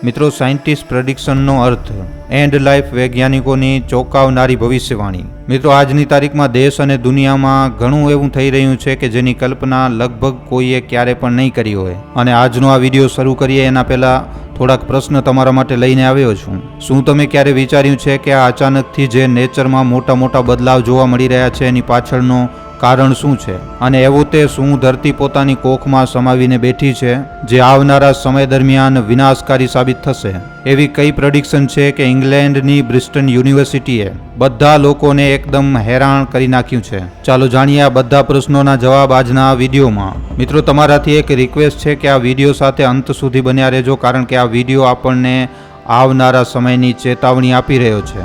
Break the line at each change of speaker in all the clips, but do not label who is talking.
મિત્રો, scientist પ્રેડિક્શનનો earth and life વૈજ્ઞાનિકોની ચોંકાવનારી ભવિષ્યવાણી. મિત્રો, આજની તારીખમાં દેશ અને દુનિયામાં ઘણું એવું થઈ રહ્યું છે કે જેની કલ્પના લગભગ કોઈએ ક્યારે પણ નહીં કરી હોય. અને આજનો આ વિડીયો શરૂ કરીએ એના પહેલાં થોડાક પ્રશ્ન તમારા માટે લઈને આવ્યો છું. શું તમે ક્યારે વિચાર્યું છે કે આ અચાનકથી જે નેચરમાં મોટા મોટા બદલાવ જોવા મળી રહ્યા છે એની પાછળનો કારણ શું છે? અને એવું તે શું ધરતી પોતાની કોખમાં સમાવીને બેઠી છે જે આવનારા સમય દરમિયાન વિનાશકારી સાબિત થશે? એવી કઈ પ્રેડિક્શન છે કે ઇંગ્લેન્ડની બ્રિસ્ટન યુનિવર્સિટીએ બધા લોકોને એકદમ હેરાન કરી નાખ્યું છે? ચાલો જાણીએ આ બધા પ્રશ્નોના જવાબ આજના આ વિડીયોમાં. મિત્રો, તમારાથી એક રિક્વેસ્ટ છે કે આ વિડીયો સાથે અંત સુધી બન્યા રહેજો, કારણ કે આ વિડીયો આપણને આવનારા સમયની ચેતવણી આપી રહ્યો છે.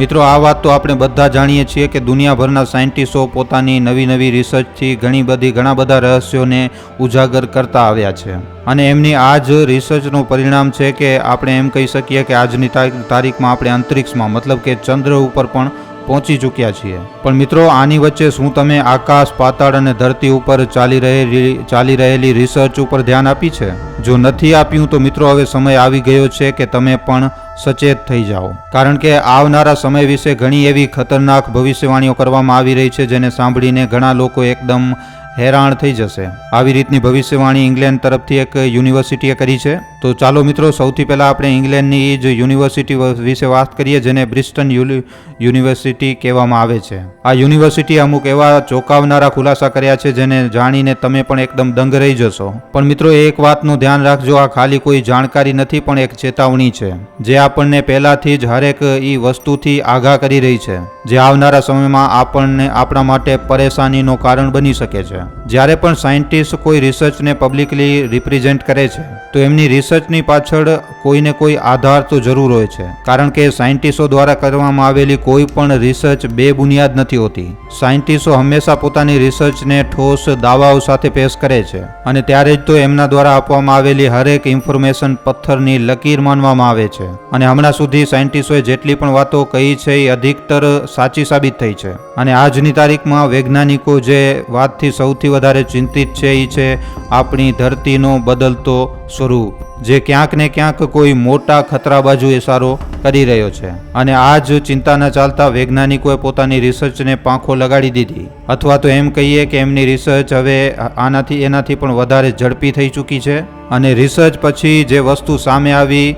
મિત્રો, આ વાત તો આપણે બધા જાણીએ છીએ કે દુનિયાભરના સાયન્ટિસ્ટો પોતાની નવી રિસર્ચથી ઘણા બધા રહસ્યોને ઉજાગર કરતા આવ્યા છે. અને એમની આ જ રિસર્ચનું પરિણામ છે કે આપણે એમ કહી શકીએ કે આજની તારીખમાં આપણે અંતરિક્ષમાં મતલબ કે ચંદ્ર ઉપર પણ પહોંચી ચૂક્યા છીએ. પણ મિત્રો, આની વચ્ચે શું તમે આકાશ, પાતાળ અને ધરતી ઉપર ચાલી રહેલી રિસર્ચ ઉપર ધ્યાન આપી છે? જો નથી આપ્યું તો મિત્રો હવે સમય આવી ગયો છે કે તમે પણ સચેત થઈ જાઓ, કારણ કે આવનારા સમય વિશે ઘણી એવી ખતરનાક ભવિષ્યવાણીઓ કરવામાં આવી રહી છે જેને સાંભળીને ઘણા લોકો એકદમ હેરાન થઈ જશે. આવી રીતની ભવિષ્યવાણી ઇંગ્લેન્ડ તરફથી એક યુનિવર્સિટીએ કરી છે. તો ચાલો મિત્રો, સૌથી પહેલાં આપણે ઇંગ્લેન્ડની જ યુનિવર્સિટી વિશે વાત કરીએ જેને બ્રિસ્ટન યુનિવર્સિટી કહેવામાં આવે છે. આ યુનિવર્સિટીએ અમુક એવા ચોંકાવનારા ખુલાસા કર્યા છે જેને જાણીને તમે પણ એકદમ દંગ રહી જશો. પણ મિત્રો, એક વાતનું ધ્યાન રાખજો, આ ખાલી કોઈ જાણકારી નથી પણ એક ચેતવણી છે જે આપણને પહેલાથી જ હરેક વસ્તુથી આગાહ કરી રહી છે જે આવનારા સમયમાં આપણા માટે પરેશાનીનો કારણ બની શકે છે. જ્યારે પણ સાયન્ટિસ્ટ કોઈ રિસર્ચને પબ્લિકલી રિપ્રેઝેન્ટ કરે છે તો એમની રિસર્ચની પાછળ કોઈને કોઈ આધાર તો જરૂર હોય છે, કારણ કે સાયન્ટિસ્ટો દ્વારા કરવામાં આવેલી કોઈ પણ રિસર્ચ બેબુનિયાદ નથી હોતી. સાયન્ટિસ્ટો હંમેશા પોતાની રિસર્ચને ઠોસ દાવાઓ સાથે પેશ કરે છે અને ત્યારે જ તો એમના દ્વારા આપવામાં આવેલી હરેક ઇન્ફોર્મેશન પથ્થરની લકીર માનવામાં આવે છે. અને હમણાં સુધી સાયન્ટિસ્ટોએ જેટલી પણ વાતો કહી છે એ અધિકતર સાચી સાબિત થઈ છે. અને આજની તારીખમાં વૈજ્ઞાનિકો જે વાતથી સૌથી વધારે ચિંતિત છે એ છે આપણી ધરતીનો બદલતો સ્વરૂપ, જે ક્યાંક ને ક્યાંક કોઈ મોટા ખતરા બાજુ ઇશારો કરી રહ્યો છે. અને આ જ ચિંતાના ચાલતા વૈજ્ઞાનિકોએ પોતાની રિસર્ચને પાંખો લગાડી દીધી, અથવા તો એમ કહીએ કે એમની રિસર્ચ હવે એનાથી પણ વધારે ઝડપી થઈ ચૂકી છે. અને રિસર્ચ પછી જે વસ્તુ સામે આવી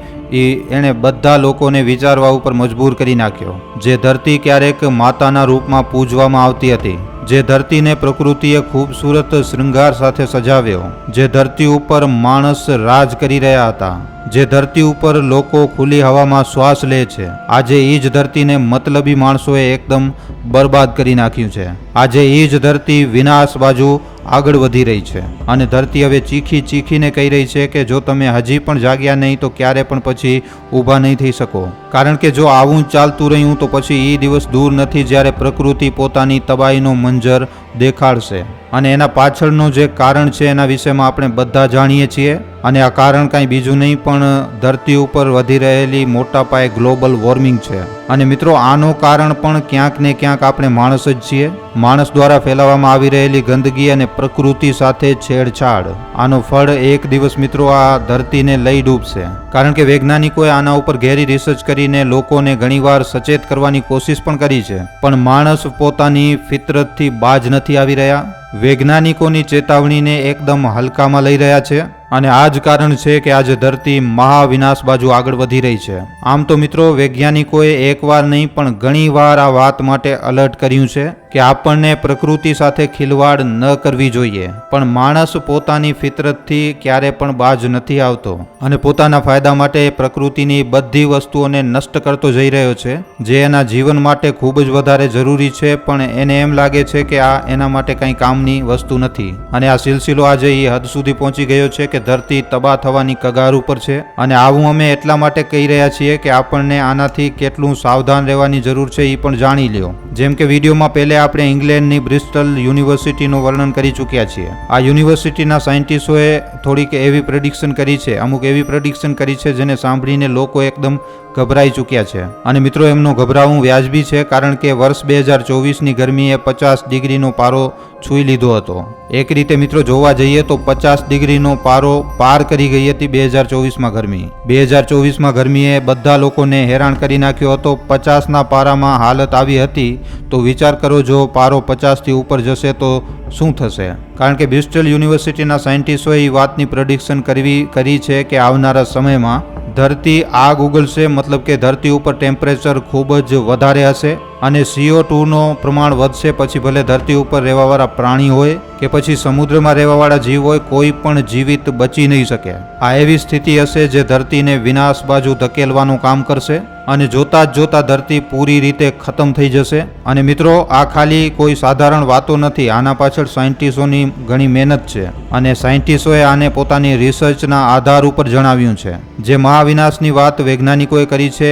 એણે બધા લોકોને વિચારવા ઉપર મજબૂર કરી નાખ્યો. જે ધરતી ક્યારેક માતાના રૂપમાં પૂજવામાં આવતી હતી, જે ધરતીને પ્રકૃતિએ ખૂબસૂરત શૃંગાર સાથે સજાવ્યો, જે ધરતી ઉપર માણસ રાજ કરી રહ્યા હતા, જે ધરતી ઉપર લોકો ખુલ્લી હવામાં શ્વાસ લે છે, આજે એ જ ધરતીને મતલબી માણસોએ એકદમ બરબાદ કરી નાખ્યું છે. આજે એ જ ધરતી વિનાશ બાજુ આગળ વધી રહી છે. અને ધરતી હવે ચીખીને કહી રહી છે કે જો તમે હજી પણ જાગ્યા નહીં તો ક્યારે પણ પછી ઊભા નહીં થઈ શકો. કારણ કે જો આવું ચાલતું રહ્યું તો પછી એ દિવસ દૂર નથી જ્યારે પ્રકૃતિ પોતાની તબાહીનો મંજર દેખાડશે. અને એના પાછળનું જે કારણ છે એના વિશેમાં આપણે બધા જાણીએ છીએ. અને આ કારણ કાંઈ બીજું નહીં પણ ધરતી ઉપર વધી રહેલી મોટા પાયે ગ્લોબલ વોર્મિંગ છે. અને મિત્રો, આનું કારણ પણ ક્યાંક ને ક્યાંક આપણે માણસ જ છીએ. માણસ દ્વારા ફેલાવવામાં આવી રહેલી ગંદકી અને પ્રકૃતિ સાથે છેડછાડ. આનો ફળ એક દિવસ મિત્રો આ ધરતીને લઈ ડૂબશે. કારણ કે વૈજ્ઞાનિકોએ આના ઉપર ઘેરી રિસર્ચ કરીને લોકોને ઘણીવાર સચેત કરવાની કોશિશ પણ કરી છે, પણ માણસ પોતાની ફિતરતથી બાજ નથી આવી રહ્યા. વૈજ્ઞાનિકોની ચેતવણીને એકદમ હલકામાં લઈ રહ્યા છે. અને આ જ કારણ છે કે આજે ધરતી મહાવિનાશ બાજુ આગળ વધી રહી છે. આમ તો મિત્રો, વૈજ્ઞાનિકોએ એકવાર નહીં પણ ઘણી વાર આ વાત માટે અલર્ટ કર્યું છે કે આપણને પ્રકૃતિ સાથે ખિલવાડ ન કરવી જોઈએ. પણ માણસ પોતાની ફિતરતથી ક્યારે પણ બાજ નથી આવતો અને પોતાના ફાયદા માટે પ્રકૃતિની બધી વસ્તુઓને નષ્ટ કરતો જઈ રહ્યો છે, જે એના જીવન માટે ખૂબ જ વધારે જરૂરી છે. પણ એને એમ લાગે છે કે આ એના માટે કંઈ કામની વસ્તુ નથી. અને આ સિલસિલો આજે એ હદ સુધી પહોંચી ગયો છે કે ધરતી તબાહ થવાની કગાર ઉપર છે. અને આવું અમે એટલા માટે કહી રહ્યા છીએ કે આપણને આનાથી કેટલું સાવધાન રહેવાની જરૂર છે એ પણ જાણી લ્યો. જેમ કે વિડીયોમાં પહેલે આપણે ઇંગ્લેન્ડની બ્રિસ્ટલ યુનિવર્સિટીનું વર્ણન કરી ચૂક્યા છીએ. આ યુનિવર્સિટીના સાયન્ટિસ્ટોએ થોડીક એવી પ્રેડિક્શન કરી છે, અમુક એવી પ્રેડિક્શન કરી છે જેને સાંભળીને લોકો એકદમ ગભરાઈ ચૂક્યા છે. અને મિત્રો, એમનું ગભરાવું વ્યાજબી છે, કારણ કે વર્ષ 2024ની ગરમીએ 50 ડિગ્રીનો પારો છૂઈ લીધો હતો. એક રીતે મિત્રો જોવા જઈએ તો 50 ડિગ્રીનો પારો પાર કરી ગઈ હતી 2024માં ગરમી. 2024માં ગરમીએ બધા લોકોને હેરાન કરી નાખ્યો હતો. 50ના પારામાં હાલત આવી હતી તો વિચાર કરો જો પારો 50થી ઉપર જશે તો શું થશે. કારણ કે બ્રિસ્ટલ યુનિવર્સિટીના સાયન્ટિસ્ટોએ એ વાતની પ્રેડિક્શન કરી છે કે આવનારા સમયમાં ધરતી આગ ઉગલશે, મતલબ કે ધરતી ઉપર ટેમ્પરેચર ખૂબ જ વધારે હશે અને CO2નો પ્રમાણ વધશે. પછી ભલે ધરતી ઉપર રહેવાવાળા પ્રાણી હોય કે પછી સમુદ્રમાં રહેવાવાળા જીવ હોય, કોઈ પણ જીવિત બચી નહીં શકે. આ એવી સ્થિતિ હશે જે ધરતીને વિનાશ બાજુ ધકેલવાનું કામ કરશે અને જોતા જ જોતા ધરતી પૂરી રીતે ખતમ થઈ જશે. અને મિત્રો આ ખાલી કોઈ સાધારણ વાતો નથી, આના પાછળ સાયન્ટિસ્ટોની ઘણી મહેનત છે અને સાયન્ટિસ્ટોએ આને પોતાની રિસર્ચના આધાર ઉપર જણાવ્યું છે. જે મહાવિનાશની વાત વૈજ્ઞાનિકોએ કરી છે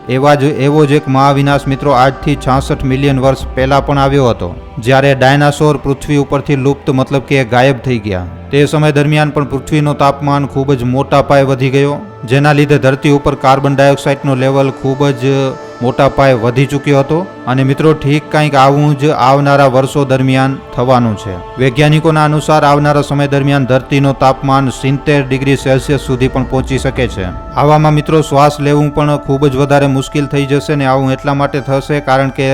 એવો જ એક મહાવિનાશ મિત્રો આજથી 66 મિલિયન વર્ષ પહેલાં પણ આવ્યો હતો, જ્યારે ડાયનાસોર પૃથ્વી ઉપરથી લુપ્ત મતલબ કે ગાયબ થઈ ગયા. તે સમય દરમિયાન પણ પૃથ્વીનું તાપમાન ખૂબ જ મોટા પાયે વધી ગયો, જેના લીધે ધરતી ઉપર કાર્બન ડાયોક્સાઇડનો લેવલ ખૂબ જ મોટા પાયે વધી ચૂક્યો હતો. અને મિત્રો ઠીક કંઈક આવું જ આવનારા વર્ષો દરમિયાન થવાનું છે. વૈજ્ઞાનિકોના અનુસાર આવનારા સમય દરમિયાન ધરતીનું તાપમાન 70 ડિગ્રી સેલ્સિયસ સુધી પણ પહોંચી શકે છે. આવામાં મિત્રો શ્વાસ લેવું પણ ખૂબ જ વધારે મુશ્કેલ થઈ જશે ને આવું એટલા માટે થશે કારણ કે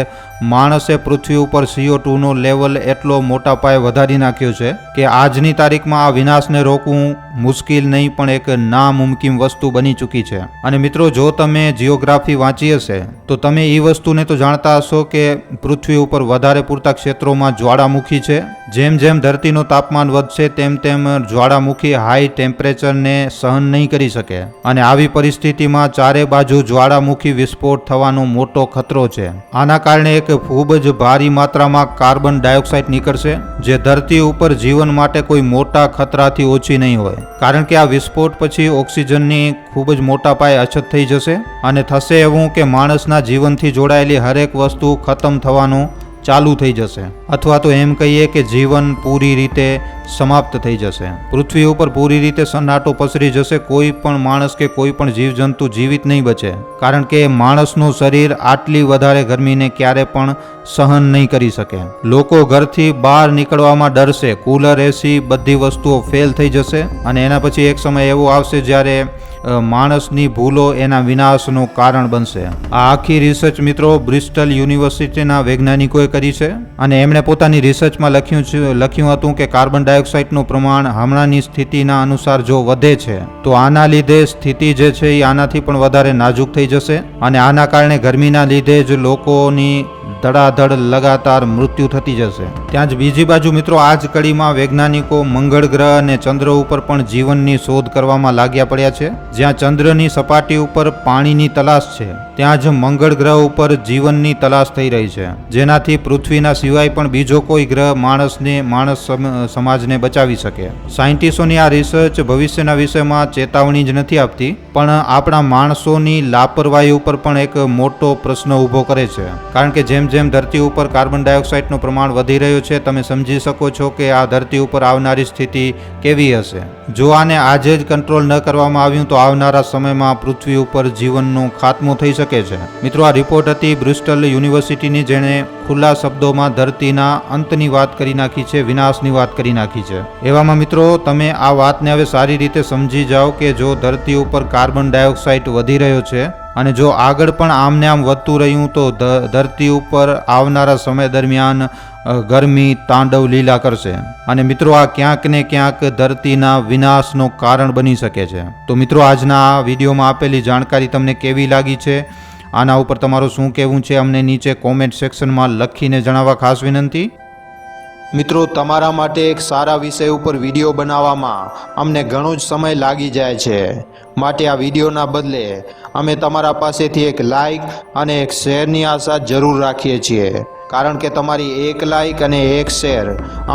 માણસે પૃથ્વી ઉપર CO2નો લેવલ એટલો મોટા પાયે વધારી નાખ્યો છે કે આજની તારીખમાં આ વિનાશને રોકવું મુશ્કેલ નહીં પણ એક નામુમકિન વસ્તુ બની ચૂકી છે. અને મિત્રો જો તમે જિયોગ્રાફી વાંચી હશે તો તમે એ વસ્તુને તો જાણતા હશો કે પૃથ્વી ઉપર વધારે પૂરતા ક્ષેત્રોમાં જ્વાળામુખી છે. જેમ જેમ ધરતીનું તાપમાન વધશે તેમ તેમ જ્વાળામુખી હાઈ ટેમ્પરેચરને સહન નહીં કરી શકે અને આવી પરિસ્થિતિમાં ચારે બાજુ જ્વાળામુખી વિસ્ફોટ થવાનો મોટો ખતરો છે. આના કારણે એક ખૂબ જ ભારી માત્રામાં કાર્બન ડાયોક્સાઇડ નીકળશે જે ધરતી ઉપર જીવન માટે કોઈ મોટા ખતરાથી ઓછી નહીં હોય. કારણ કે આ વિસ્ફોટ પછી ઓક્સિજનની ખૂબ જ મોટા પાયે અછત થઈ જશે અને થશે એવું કે માણસના જીવનથી જોડાયેલી હરેક વસ્તુ ખતમ થવાનું ચાલુ થઈ જશે અથવા તો એમ કહીએ કે જીવન પૂરી રીતે સમાપ્ત થઈ જશે. પૃથ્વી ઉપર પૂરી રીતે સન્નાટો પસરી જશે. કોઈ પણ માણસ કે કોઈ પણ જીવજંતુ જીવિત નહીં બચે કારણ કે માણસનું શરીર આટલી વધારે ગરમીને ક્યારે પણ સહન નહીં કરી શકે. લોકો ઘરથી બહાર નીકળવામાં ડરશે. કુલર, એસી બધી વસ્તુઓ ફેલ થઈ જશે અને એના પછી એક સમય એવો આવશે જ્યારે માણસની ભૂલો એના વિનાશનું કારણ બનશે. આ આખી રિસર્ચ મિત્રો બ્રિસ્ટલ યુનિવર્સિટીના વૈજ્ઞાનિકોએ કરી છે અને એમણે પોતાની રિસર્ચમાં લખ્યું હતું કે કાર્બન ડાયોક્સાઇડનું પ્રમાણ હમણાંની સ્થિતિના અનુસાર જો વધે છે તો આના લીધે સ્થિતિ જે છે એ આનાથી પણ વધારે નાજુક થઈ જશે અને આના કારણે ગરમીના લીધે જ લોકોની ધડાધડ લગાતાર મૃત્યુ થતી જશે. ત્યાં જ બીજી બાજુ મિત્રો આ જ કડીમાં વૈજ્ઞાનિકો મંગળ ગ્રહ અને ચંદ્ર ઉપર પણ જીવનની શોધ કરવામાં લાગ્યા પડ્યા છે. જ્યાં ચંદ્રની સપાટી ઉપર પાણીની તલાશ છે ત્યાં જ મંગળ ગ્રહ ઉપર જીવનની તલાશ થઈ રહી છે, જેનાથી પૃથ્વીના સિવાય પણ બીજો કોઈ ગ્રહ માણસ સમાજને બચાવી શકે. સાયન્ટિસ્ટોની આ રિસર્ચ ભવિષ્યના વિષયમાં ચેતવણી જ નથી આપતી પણ આપણા માણસોની લાપરવાહી ઉપર પણ એક મોટો પ્રશ્ન ઊભો કરે છે. કારણ કે જેમ જેમ ધરતી ઉપર કાર્બન ડાયોક્સાઇડનું પ્રમાણ વધી રહ્યું છે તમે સમજી શકો છો કે આ ધરતી ઉપર આવનારી સ્થિતિ કેવી હશે. જો આને આજે જ કંટ્રોલ ન કરવામાં આવ્યું તો આવનારા સમયમાં પૃથ્વી ઉપર જીવનનો ખાત્મો થઈ શકે છે. મિત્રો આ રિપોર્ટ હતી બ્રિસ્ટલ યુનિવર્સિટીની, જેણે ખુલ્લા શબ્દોમાં ધરતીના અંતની વાત કરી નાખી છે, વિનાશની વાત કરી નાખી છે. એવામાં મિત્રો તમે આ વાતને હવે સારી રીતે સમજી જાઓ કે જો ધરતી ઉપર કાર્બન ડાયોક્સાઇડ વધી રહ્યો છે અને જો આગળ પણ આમને આમ વધતું રહ્યું તો ધરતી ઉપર આવનારા સમય દરમિયાન ગરમી તાંડવ લીલા કરશે અને મિત્રો આ ક્યાંક ને ક્યાંક ધરતીના વિનાશનું કારણ બની શકે છે. તો મિત્રો આજના આ વિડીયોમાં આપેલી જાણકારી તમને કેવી લાગી છે, આના ઉપર તમારું શું કહેવું છે અમને નીચે કોમેન્ટ સેક્શનમાં લખીને જણાવવા ખાસ વિનંતી.
મિત્રો તમારા માટે એક સારા વિષય ઉપર વિડીયો બનાવવામાં અમને ઘણો જ સમય લાગી જાય છે, માટે આ વિડીયોના બદલે અમે તમારા પાસેથી એક લાઈક અને એક શેરની આશા જરૂર રાખીએ છીએ. કારણ કે તમારી એક લાઈક અને એક શેર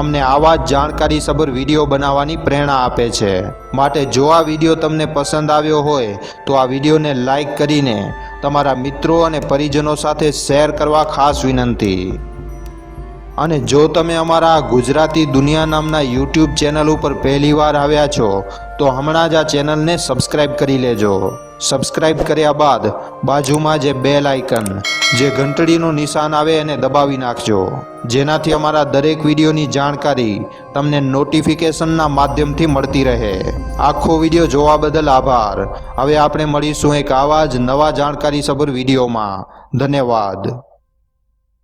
અમને આવા જ જાણકારીસભર વિડીયો બનાવવાની પ્રેરણા આપે છે. માટે જો આ વિડીયો તમને પસંદ આવ્યો હોય તો આ વિડીયોને લાઈક કરીને તમારા મિત્રો અને પરિજનો સાથે શેર કરવા ખાસ વિનંતી. અને જો તમે અમારા ગુજરાતી દુનિયા નામના યુટ્યુબ ચેનલ ઉપર પહેલીવાર આવ્યા છો તો હમણાં જ આ ચેનલને સબસ્ક્રાઇબ કરી લેજો. સબસ્ક્રાઇબ કર્યા બાદ બાજુમાં જે બેલ આઇકન જે ઘંટડીનું નિશાન આવે એને દબાવી નાખજો, જેનાથી અમારા દરેક વિડીયોની જાણકારી તમને નોટિફિકેશનના માધ્યમથી મળતી રહે. આખો વિડીયો જોવા બદલ આભાર. હવે આપણે મળીશું એક આવા જ નવા જાણકારીસભર વિડીયોમાં. ધન્યવાદ.